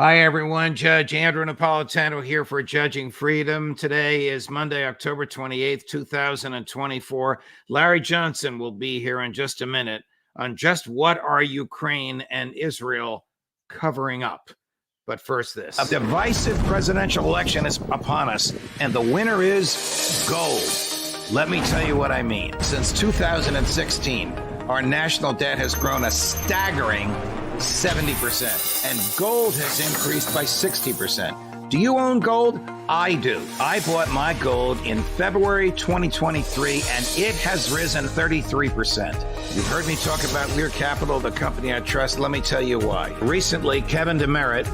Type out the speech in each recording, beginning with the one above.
Hi, everyone. Judge Andrew Napolitano here for Judging Freedom. Today is Monday, October 28th, 2024. Larry Johnson will be here in just a minute on just what are Ukraine and Israel covering up. But first, this. A divisive presidential election is upon us, and the winner is gold. Let me tell you what I mean. Since 2016, our national debt has grown a staggering 70%, and gold has increased by 60%. Do you own gold? I do. I bought my gold in February 2023, and it has risen 33%. You've heard me talk about Lear Capital, the company I trust. Let me tell you why. Recently, Kevin DeMeritt,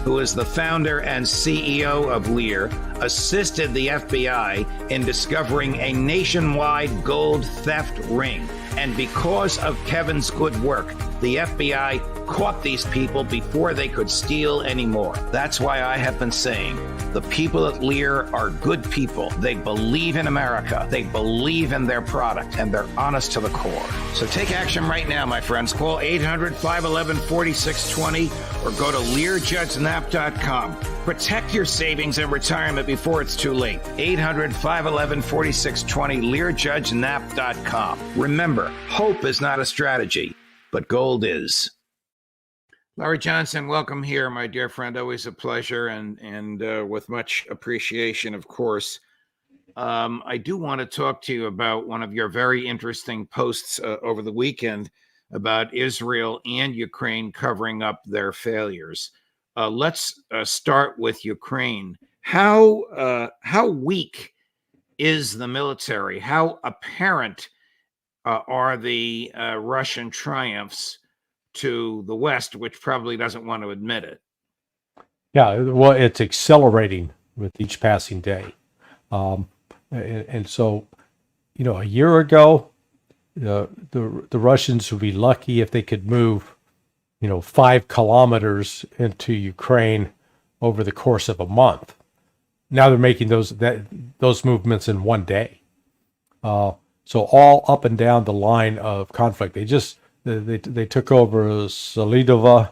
who is the founder and CEO of Lear, assisted the FBI in discovering a nationwide gold theft ring. And because of Kevin's good work, the FBI caught these people before they could steal anymore. That's why I have been saying the people at Lear are good people. They believe in America. They believe in their product, and they're honest to the core. So take action right now, my friends. Call 800-511-4620 or go to LearJudgeNap.com. Protect your savings and retirement before it's too late. 800-511-4620, LearJudgeNap.com. Remember, hope is not a strategy, but gold is. Larry Johnson, welcome here, my dear friend. Always a pleasure, and with much appreciation, of course. I do want to talk to you about one of your very interesting posts over the weekend about Israel and Ukraine covering up their failures. Let's start with Ukraine. How weak is the military? How apparent are the Russian triumphs to the West, which probably doesn't want to admit it? Yeah, well, it's accelerating with each passing day. And so, a year ago, the Russians would be lucky if they could move, 5 kilometers into Ukraine over the course of a month. Now they're making those movements in one day. So all up and down the line of conflict. They took over Solidova.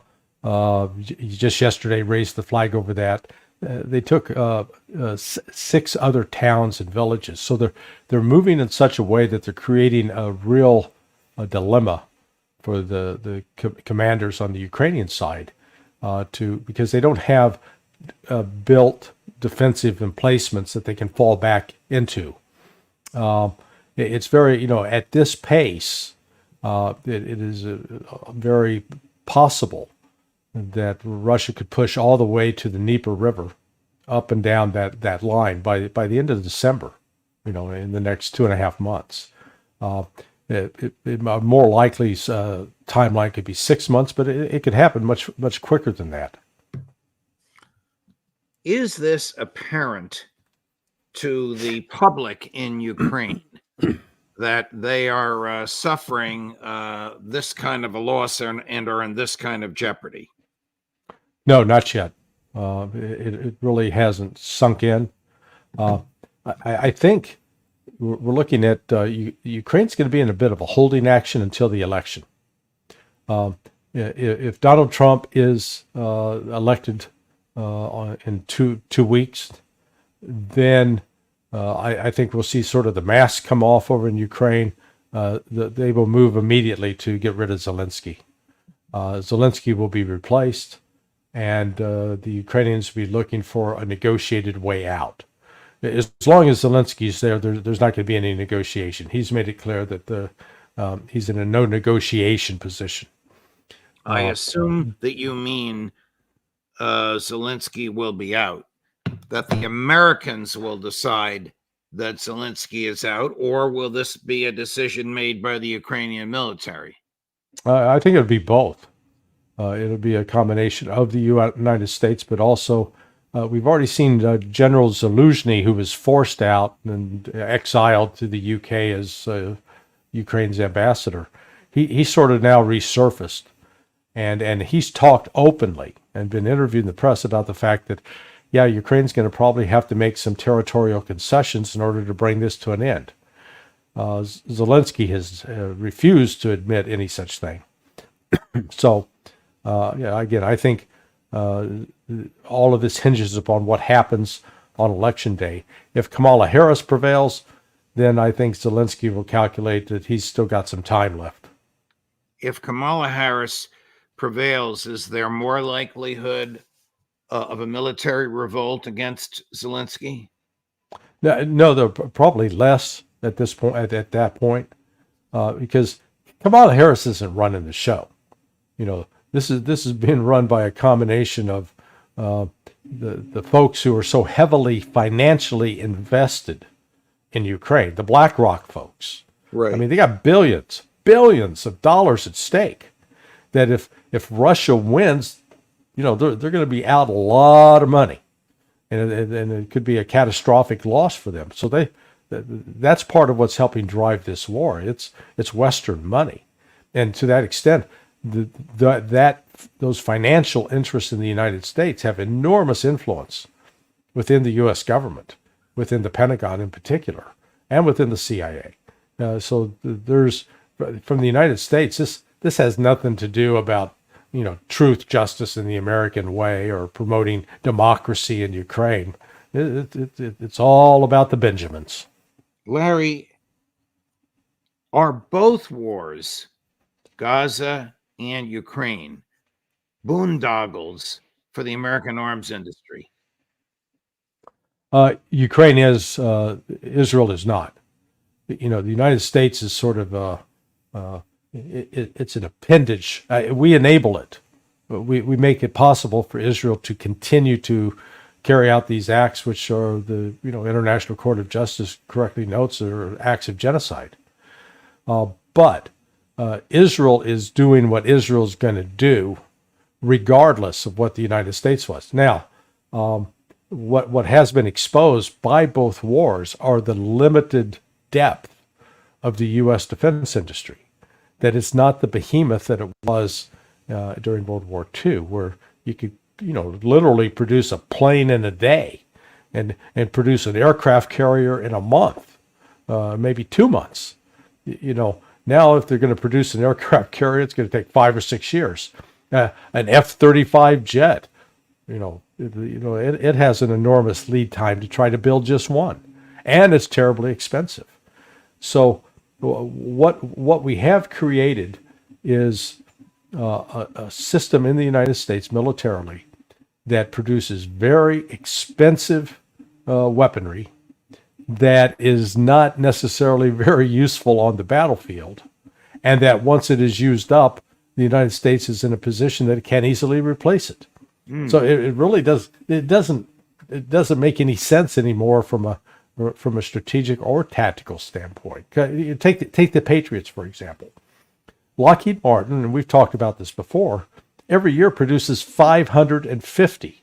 Just yesterday raised the flag over that. They took 6 other towns and villages. So they're moving in such a way that they're creating a real dilemma for the commanders on the Ukrainian side, because they don't have built defensive emplacements that they can fall back into. It's very, at this pace, it is very possible that Russia could push all the way to the Dnieper River, up and down that line by the end of December, in the next 2.5 months. More likely timeline could be 6 months, but it could happen much quicker than that. Is this apparent to the public in Ukraine that they are suffering this kind of a loss and are in this kind of jeopardy? No, not yet. It really hasn't sunk in. I think we're looking at Ukraine's going to be in a bit of a holding action until the election. If Donald Trump is elected in two weeks, then I think we'll see sort of the mask come off over in Ukraine. They will move immediately to get rid of Zelensky. Zelensky will be replaced, and the Ukrainians will be looking for a negotiated way out. As long as Zelensky's there, there's not going to be any negotiation. He's made it clear that he's in a no negotiation position. I assume that you mean Zelensky will be out, that the Americans will decide that Zelensky is out, or will this be a decision made by the Ukrainian military? I think it'll be both. It'll be a combination of the United States, but also we've already seen General Zelensky, who was forced out and exiled to the UK as Ukraine's ambassador. He sort of now resurfaced, and he's talked openly and been interviewed in the press about the fact that, yeah, Ukraine's going to probably have to make some territorial concessions in order to bring this to an end. Zelensky has refused to admit any such thing. So, again, I think uh, all of this hinges upon what happens on election day. If Kamala Harris prevails, then I think Zelensky will calculate that he's still got some time left. If Kamala Harris prevails, is there more likelihood of a military revolt against Zelensky? No, they're probably less at this point. At that point, because Kamala Harris isn't running the show. This is being run by a combination of the folks who are so heavily financially invested in Ukraine, the BlackRock folks. Right. I mean, they got billions of dollars at stake. That if Russia wins, they're going to be out a lot of money, and it could be a catastrophic loss for them. So that's part of what's helping drive this war. It's Western money, and to that extent, those financial interests in the United States have enormous influence within the U.S. government, within the Pentagon in particular, and within the CIA. So there's, from the United States, this has nothing to do about truth, justice, in the American way, or promoting democracy in Ukraine. It's all about the Benjamins. Larry, are both wars, Gaza and Ukraine, boondoggles for the American arms industry? Ukraine is, Israel is not. The United States is sort of it's an appendage. We enable it. We make it possible for Israel to continue to carry out these acts, which are, the International Court of Justice correctly notes, are acts of genocide. But Israel is doing what Israel's going to do, regardless of what the United States was. Now, what has been exposed by both wars are the limited depth of the U.S. defense industry. That it's not the behemoth that it was during World War II, where you could, literally produce a plane in a day, and produce an aircraft carrier in a month, maybe 2 months. Now if they're going to produce an aircraft carrier, it's going to take 5 or 6 years. An F-35 jet, it has an enormous lead time to try to build just one, and it's terribly expensive. So what we have created is a system in the United States militarily that produces very expensive weaponry that is not necessarily very useful on the battlefield, and that once it is used up, the United States is in a position that it can't easily replace it. So it really doesn't make any sense anymore from a strategic or tactical standpoint. Take the Patriots, for example. Lockheed Martin, and we've talked about this before, every year produces 550.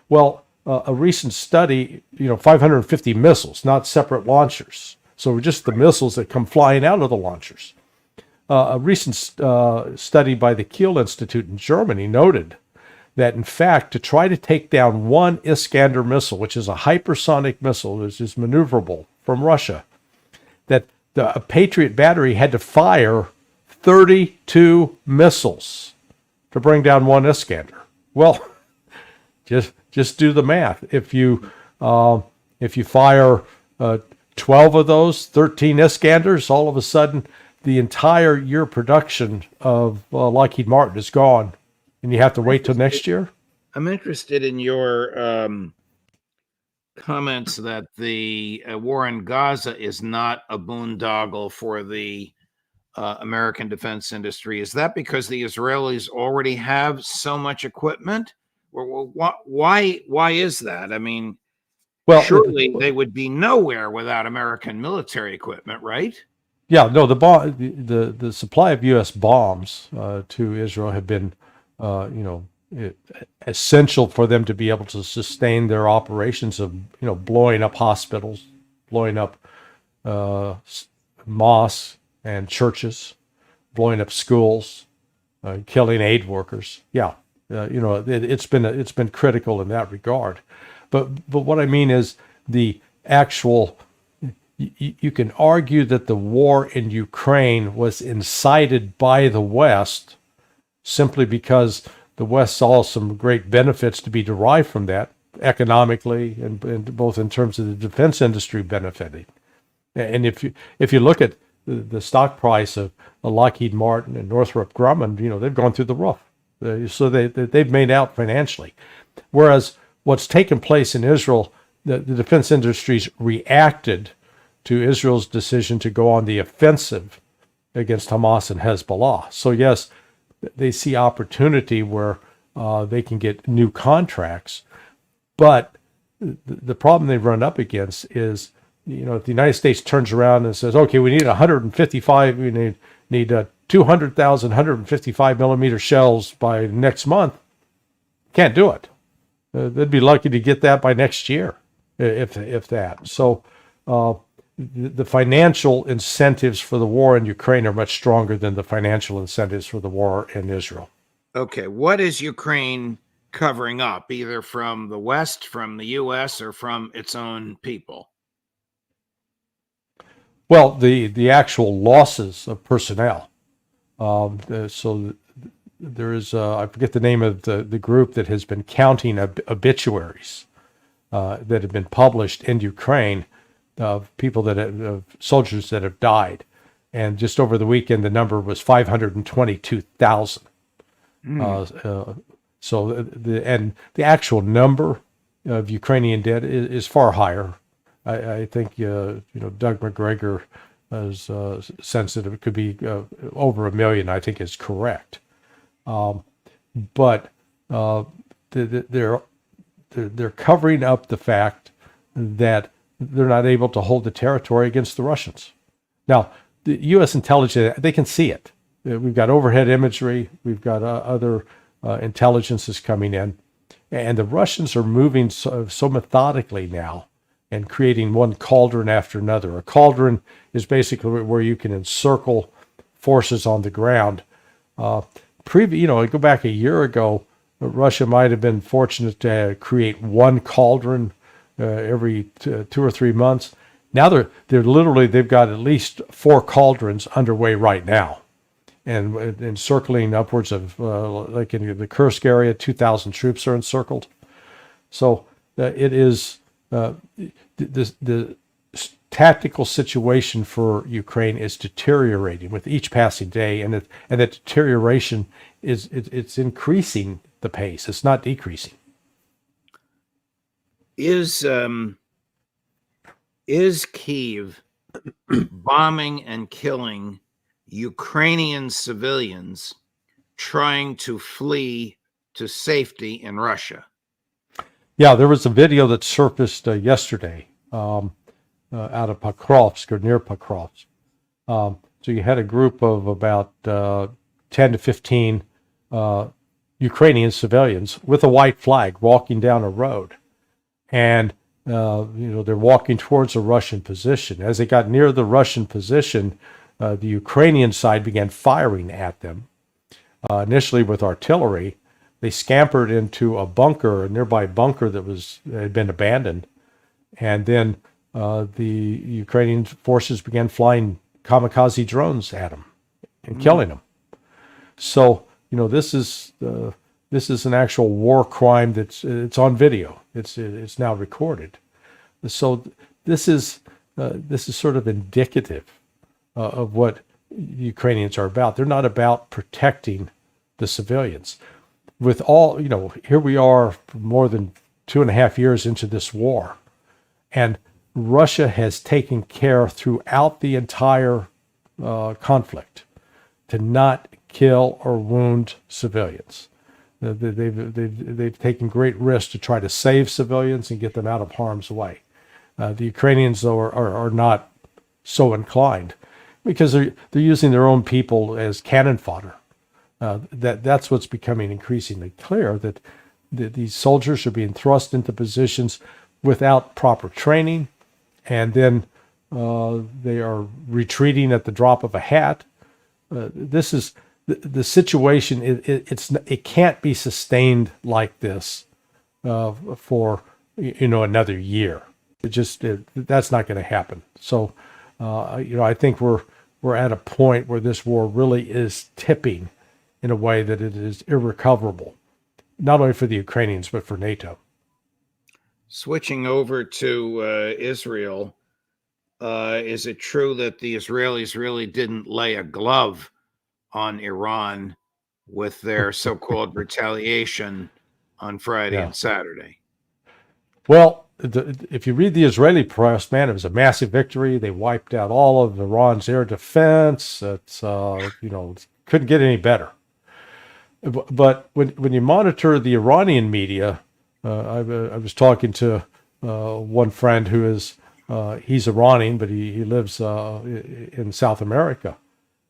Well, a recent study, 550 missiles, not separate launchers. So just the missiles that come flying out of the launchers. A recent study by the Kiel Institute in Germany noted that, in fact, to try to take down one Iskander missile, which is a hypersonic missile that is maneuverable from Russia, that a Patriot battery had to fire 32 missiles to bring down one Iskander. Well, just do the math. If you fire 12 of those, 13 Iskanders, all of a sudden the entire year production of Lockheed Martin is gone, and you have to wait till next year. I'm interested in your comments that the war in Gaza is not a boondoggle for the American defense industry. Is that because the Israelis already have so much equipment? Or why is that? I mean, well, surely they would be nowhere without American military equipment, right? Yeah, no. The supply of U.S. bombs to Israel have been, essential for them to be able to sustain their operations of, blowing up hospitals, blowing up mosques and churches, blowing up schools, killing aid workers. Yeah, it's been critical in that regard. But what I mean is the actual. You can argue that the war in Ukraine was incited by the West simply because the West saw some great benefits to be derived from that economically and both in terms of the defense industry benefiting. And if you look at the stock price of Lockheed Martin and Northrop Grumman, they've gone through the roof. So they've made out financially. Whereas what's taken place in Israel, the defense industries reacted to Israel's decision to go on the offensive against Hamas and Hezbollah. So yes, they see opportunity where they can get new contracts. But the problem they've run up against is, if the United States turns around and says, okay, we need 155, we need 200,000 155 millimeter shells by next month, can't do it. They'd be lucky to get that by next year, if that. So the financial incentives for the war in Ukraine are much stronger than the financial incentives for the war in Israel. Okay, what is Ukraine covering up, either from the West, from the U.S., or from its own people? Well, the actual losses of personnel. So there is, I forget the name of the group that has been counting obituaries that have been published in Ukraine of people of soldiers that have died. And just over the weekend, the number was 522,000. So the actual number of Ukrainian dead is far higher. I think Doug McGregor is sensitive. It could be over 1 million. I think is correct. But they're covering up the fact that they're not able to hold the territory against the Russians. Now, the U.S. intelligence, they can see it. We've got overhead imagery. We've got other intelligences coming in. And the Russians are moving so methodically now and creating one cauldron after another. A cauldron is basically where you can encircle forces on the ground. Go back a year ago, Russia might have been fortunate to create one cauldron every 2 or 3 months. Now they've got at least 4 cauldrons underway right now, and encircling upwards of like in the Kursk area, 2,000 troops are encircled. So it is the tactical situation for Ukraine is deteriorating with each passing day, and that deterioration it's increasing the pace. It's not decreasing. Is Kyiv bombing and killing Ukrainian civilians trying to flee to safety in Russia? Yeah, there was a video that surfaced yesterday out of Pokrovsk or near Pokrovsk. So you had a group of about 10 to 15 Ukrainian civilians with a white flag walking down a road. And, they're walking towards a Russian position. As they got near the Russian position, the Ukrainian side began firing at them, initially with artillery. They scampered into a nearby bunker that had been abandoned. And then the Ukrainian forces began flying kamikaze drones at them and killing them. So, this is an actual war crime it's on video. It's now recorded. So this is sort of indicative of what Ukrainians are about. They're not about protecting the civilians. With all, here we are more than 2.5 years into this war, and Russia has taken care throughout the entire conflict to not kill or wound civilians. They've taken great risks to try to save civilians and get them out of harm's way. The Ukrainians, though, are not so inclined because they're using their own people as cannon fodder. That's what's becoming increasingly clear, that these soldiers are being thrust into positions without proper training, and then they are retreating at the drop of a hat. This is the situation. It can't be sustained like this for another year. That's not going to happen. So I think we're at a point where this war really is tipping in a way that it is irrecoverable. not only for the Ukrainians, but for NATO. Switching over to Israel, is it true that the Israelis really didn't lay a glove on Iran with their so-called retaliation on Friday and Saturday? Well, if you read the Israeli press, man, it was a massive victory. They wiped out all of Iran's air defense. It's couldn't get any better. But when you monitor the Iranian media, I was talking to one friend who is he's Iranian, but he lives in South America.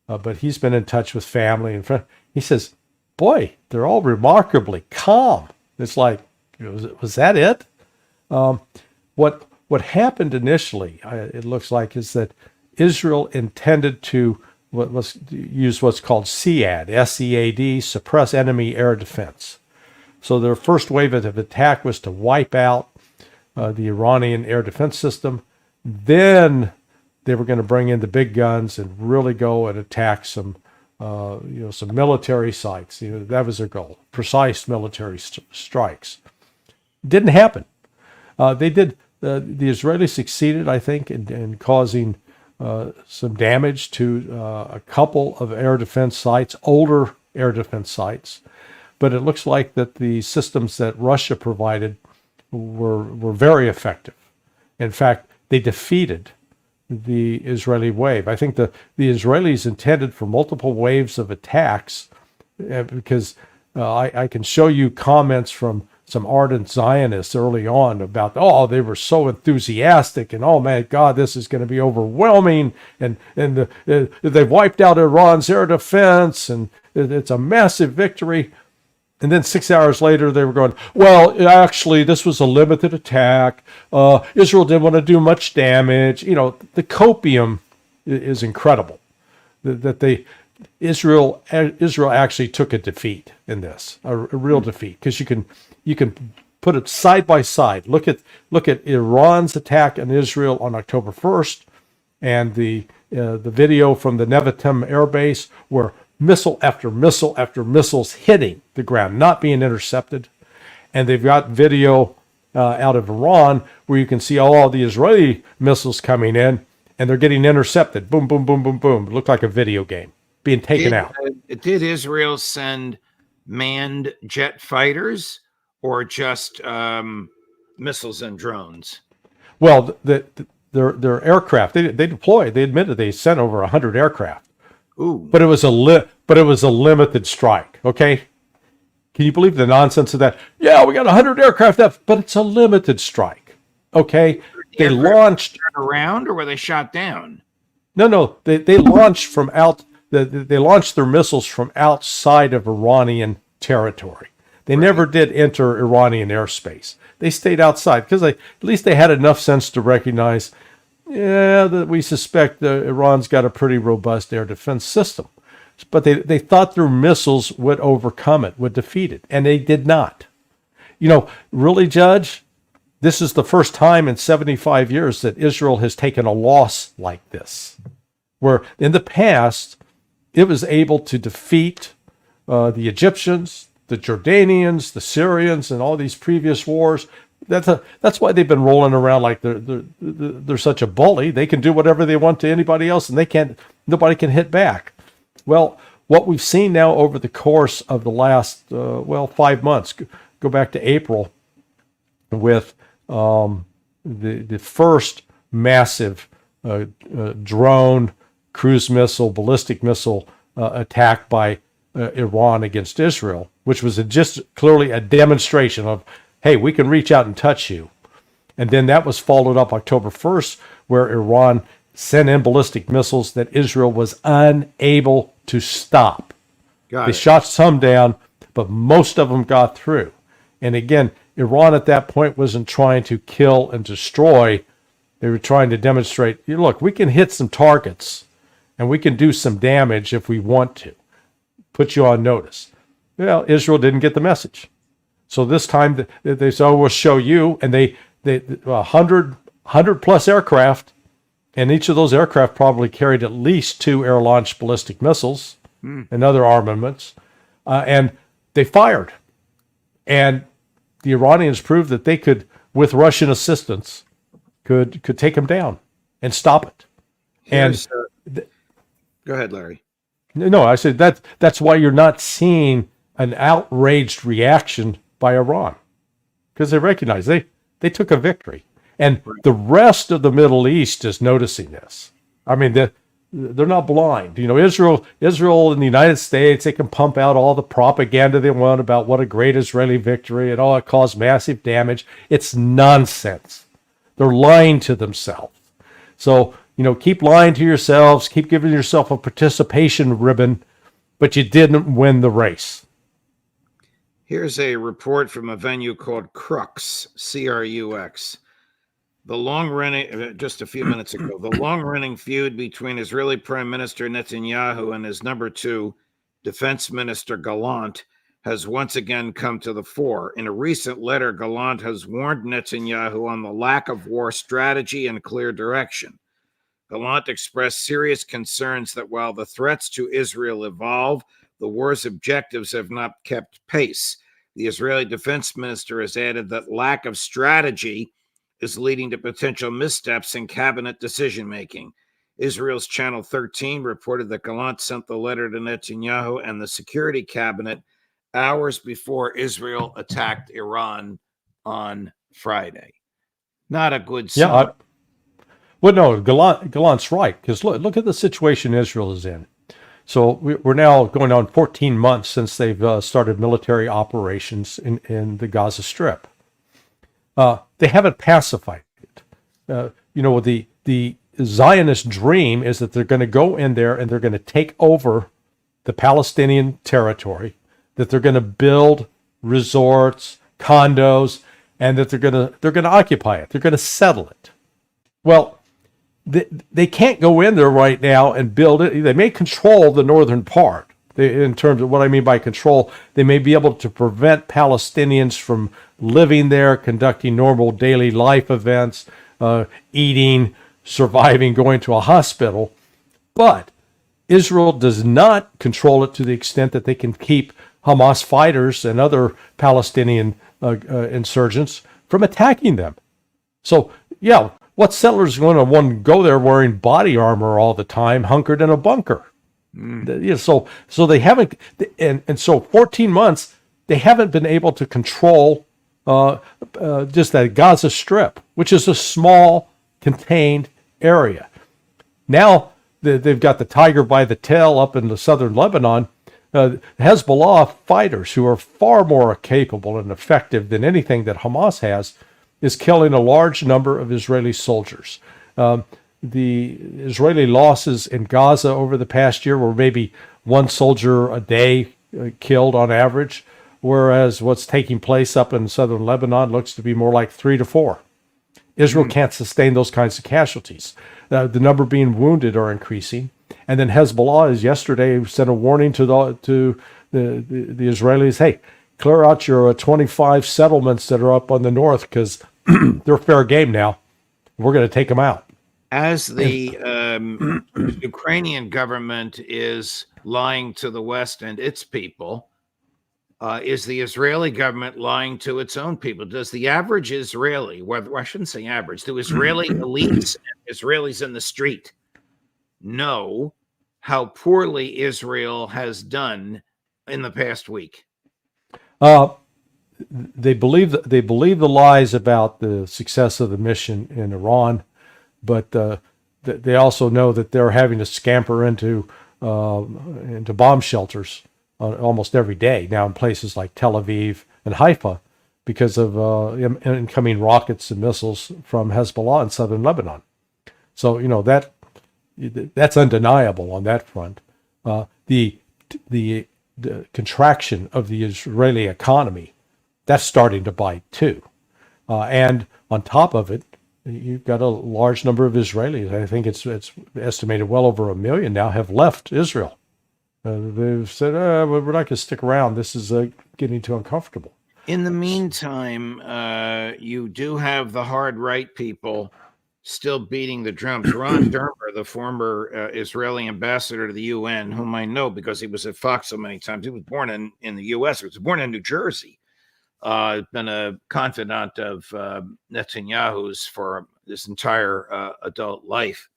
But he's been in touch with family and friends. He says, "Boy, they're all remarkably calm." It's like, was that it? What happened initially, it looks like, is that Israel intended to use what's called SEAD, S-E-A-D, suppress enemy air defense. So their first wave of attack was to wipe out the Iranian air defense system. Then they were going to bring in the big guns and really go and attack some military sites. That was their goal: precise military strikes. Didn't happen. They did. The Israelis succeeded, I think, in causing some damage to a couple of air defense sites, older air defense sites. But it looks like that the systems that Russia provided were very effective. In fact, they defeated the Israeli wave. I think the Israelis intended for multiple waves of attacks, because I can show you comments from some ardent Zionists early on about, they were so enthusiastic, and oh my God, this is going to be overwhelming, and they've wiped out Iran's air defense, and it's a massive victory. And then 6 hours later, they were going, well, actually, this was a limited attack. Israel didn't want to do much damage. The copium is incredible. Israel actually took a defeat in this, a real defeat, because you can put it side by side. Look at Iran's attack on Israel on October 1st, and the video from the Nevatim air base, where missile after missile after missiles hitting the ground, not being intercepted. And they've got video out of Iran where you can see all the Israeli missiles coming in, and they're getting intercepted. Boom, boom, boom, boom, boom. It looked like a video game being taken out. Did Israel send manned jet fighters or just missiles and drones? Well, their aircraft, they deployed. They admitted they sent over 100 aircraft. Ooh. But it was a limited strike. Okay, can you believe the nonsense of that? Yeah, we got 100 aircraft, but it's a limited strike. Okay, they launched around, or were they shot down? No, they launched from out. They launched their missiles from outside of Iranian territory. They never did enter Iranian airspace. They stayed outside because at least they had enough sense to recognize, that we suspect that Iran's got a pretty robust air defense system. But they thought their missiles would overcome it, would defeat it, and they did not. Really, Judge, this is the first time in 75 years that Israel has taken a loss like this, where in the past it was able to defeat the Egyptians, the Jordanians, the Syrians, and all these previous wars. That's why they've been rolling around like they're such a bully. They can do whatever they want to anybody else, and nobody can hit back. Well, what we've seen now over the course of the last 5 months, go back to April, with the first massive drone, cruise missile, ballistic missile attack by Iran against Israel, which was just clearly a demonstration of, hey, we can reach out and touch you. And then that was followed up October 1st, where Iran sent in ballistic missiles that Israel was unable to stop. They shot some down, but most of them got through. And again, Iran at that point wasn't trying to kill and destroy. They were trying to demonstrate, look, we can hit some targets and we can do some damage if we want to. Put you on notice. Well, Israel didn't get the message. So this time they said, we'll show you. And they 100 plus aircraft, and each of those aircraft probably carried at least 2 air-launched ballistic missiles and other armaments. And they fired. And the Iranians proved that they could, with Russian assistance, could take him down and stop it. Here's, go ahead, Larry. No, I said that's why you're not seeing an outraged reaction by Iran, because they recognize they took a victory, and the rest of the Middle East is noticing this. I mean, they're not blind. You know, Israel and the United States, they can pump out all the propaganda they want about what a great Israeli victory and all it caused massive damage. It's nonsense. They're lying to themselves. So, you know, keep lying to yourselves, keep giving yourself a participation ribbon, but you didn't win the race. Here's a report from a venue called Crux, C-R-U-X. The long-running, just a few minutes ago, the long-running feud between Israeli Prime Minister Netanyahu and his number two, Defense Minister Gallant, has once again come to the fore. In a recent letter, Gallant has warned Netanyahu on the lack of war strategy and clear direction. Gallant expressed serious concerns that while the threats to Israel evolve, the war's objectives have not kept pace. The Israeli defense minister has added that lack of strategy is leading to potential missteps in cabinet decision-making. Israel's Channel 13 reported that Gallant sent the letter to Netanyahu and the security cabinet hours before Israel attacked Iran on Friday. Not a good sign. Yeah, well, no, Gallant's right, because look at the situation Israel is in. So we're now going on 14 months since they've started military operations in the Gaza Strip. They haven't pacified it. You know, the Zionist dream is that they're going to go in there and they're going to take over the Palestinian territory, that they're going to build resorts, condos, and that they're going to occupy it. They're going to settle it. Well, they can't go in there right now and build it. They may control the northern part. In terms of what I mean by control, they may be able to prevent Palestinians from living there, conducting normal daily life events, eating, surviving, going to a hospital. But Israel does not control it to the extent that they can keep Hamas fighters and other Palestinian insurgents from attacking them. So, yeah, what settler is going to want to go there wearing body armor all the time, hunkered in a bunker? So they haven't, and so 14 months, they haven't been able to control just that Gaza Strip, which is a small, contained area. Now they've got the tiger by the tail up in the southern Lebanon. Hezbollah fighters, who are far more capable and effective than anything that Hamas has, is killing a large number of Israeli soldiers. The Israeli losses in Gaza over the past year were maybe one soldier a day killed on average, whereas what's taking place up in southern Lebanon looks to be more like 3 to 4. Israel can't sustain those kinds of casualties. The number being wounded are increasing. And then Hezbollah is yesterday sent a warning to the Israelis, hey, clear out your 25 settlements that are up on the north because they're fair game now. We're going to take them out. As the Ukrainian government is lying to the West and its people, is the Israeli government lying to its own people? Does the average Israeli, well, I shouldn't say average, do Israeli elites and Israelis in the street know how poorly Israel has done in the past week? They believe the lies about the success of the mission in Iran, but they also know that they're having to scamper into bomb shelters almost every day now in places like Tel Aviv and Haifa because of incoming rockets and missiles from Hezbollah in southern Lebanon. So that's undeniable on that front. The contraction of the Israeli economy, that's starting to bite too. And on top of it, you've got a large number of Israelis. I think it's estimated well over 1 million now have left Israel. They've said, we're not going to stick around. This is getting too uncomfortable. In the meantime, you do have the hard right people still beating the drums. Ron Dermer, the former Israeli ambassador to the UN, whom I know because he was at Fox so many times. He was born in the U.S. He was born in New Jersey. been a confidant of Netanyahu's for his entire adult life,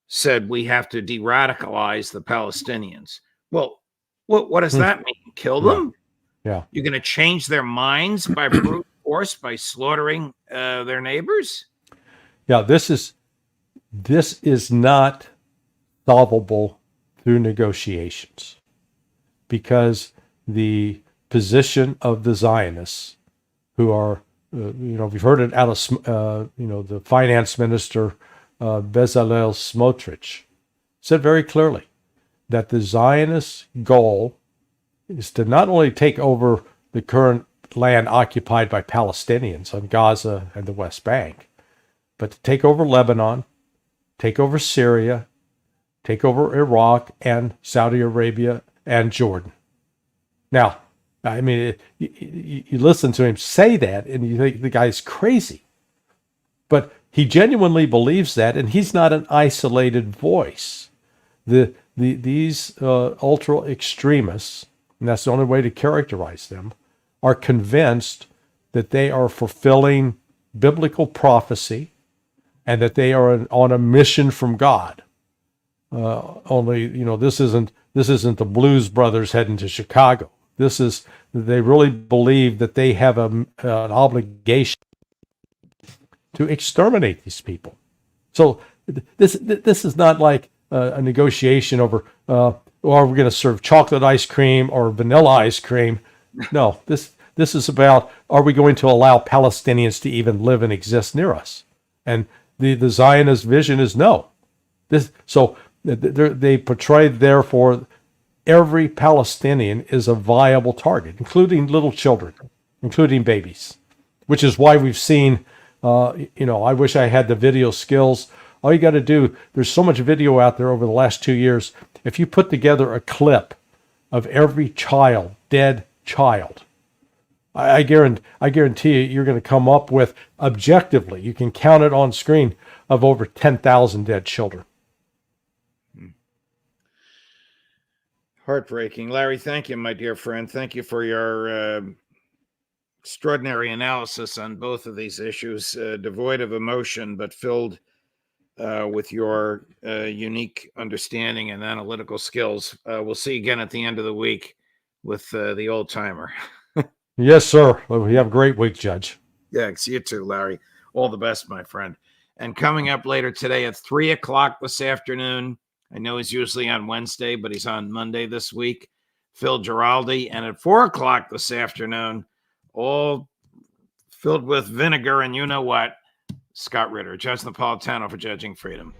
said we have to de-radicalize the Palestinians. Well, what does that mean? Kill them? Yeah. You're going to change their minds by brute force, by slaughtering their neighbors? Yeah, this is not solvable through negotiations, because the position of the Zionists, who are, we've heard it out of, the finance minister, Bezalel Smotrich, said very clearly that the Zionist goal is to not only take over the current land occupied by Palestinians on Gaza and the West Bank, but to take over Lebanon, take over Syria, take over Iraq and Saudi Arabia and Jordan. Now, I mean, you listen to him say that and you think the guy's crazy. But he genuinely believes that, and he's not an isolated voice. These ultra extremists, and that's the only way to characterize them, are convinced that they are fulfilling biblical prophecy and that they are on a mission from God. Only, this isn't the Blues Brothers heading to Chicago. They really believe that they have an obligation to exterminate these people. So this is not like a negotiation over, are we going to serve chocolate ice cream or vanilla ice cream? No, this is about, are we going to allow Palestinians to even live and exist near us? And the Zionist vision is no. They portray, therefore, every Palestinian is a viable target, including little children, including babies, which is why we've seen, I wish I had the video skills. All you got to do, there's so much video out there over the last 2 years. If you put together a clip of every dead child, I guarantee you're going to come up with, objectively, you can count it on screen, of over 10,000 dead children. Heartbreaking. Larry, thank you, my dear friend. Thank you for your extraordinary analysis on both of these issues, devoid of emotion, but filled with your unique understanding and analytical skills. We'll see you again at the end of the week with the old timer. Yes, sir. Well, you have a great week, Judge. Yeah, you too, Larry. All the best, my friend. And coming up later today at 3 o'clock this afternoon, I know he's usually on Wednesday, but he's on Monday this week, Phil Giraldi. And at 4 o'clock this afternoon, all filled with vinegar and you know what, Scott Ritter, Judge Napolitano for Judging Freedom.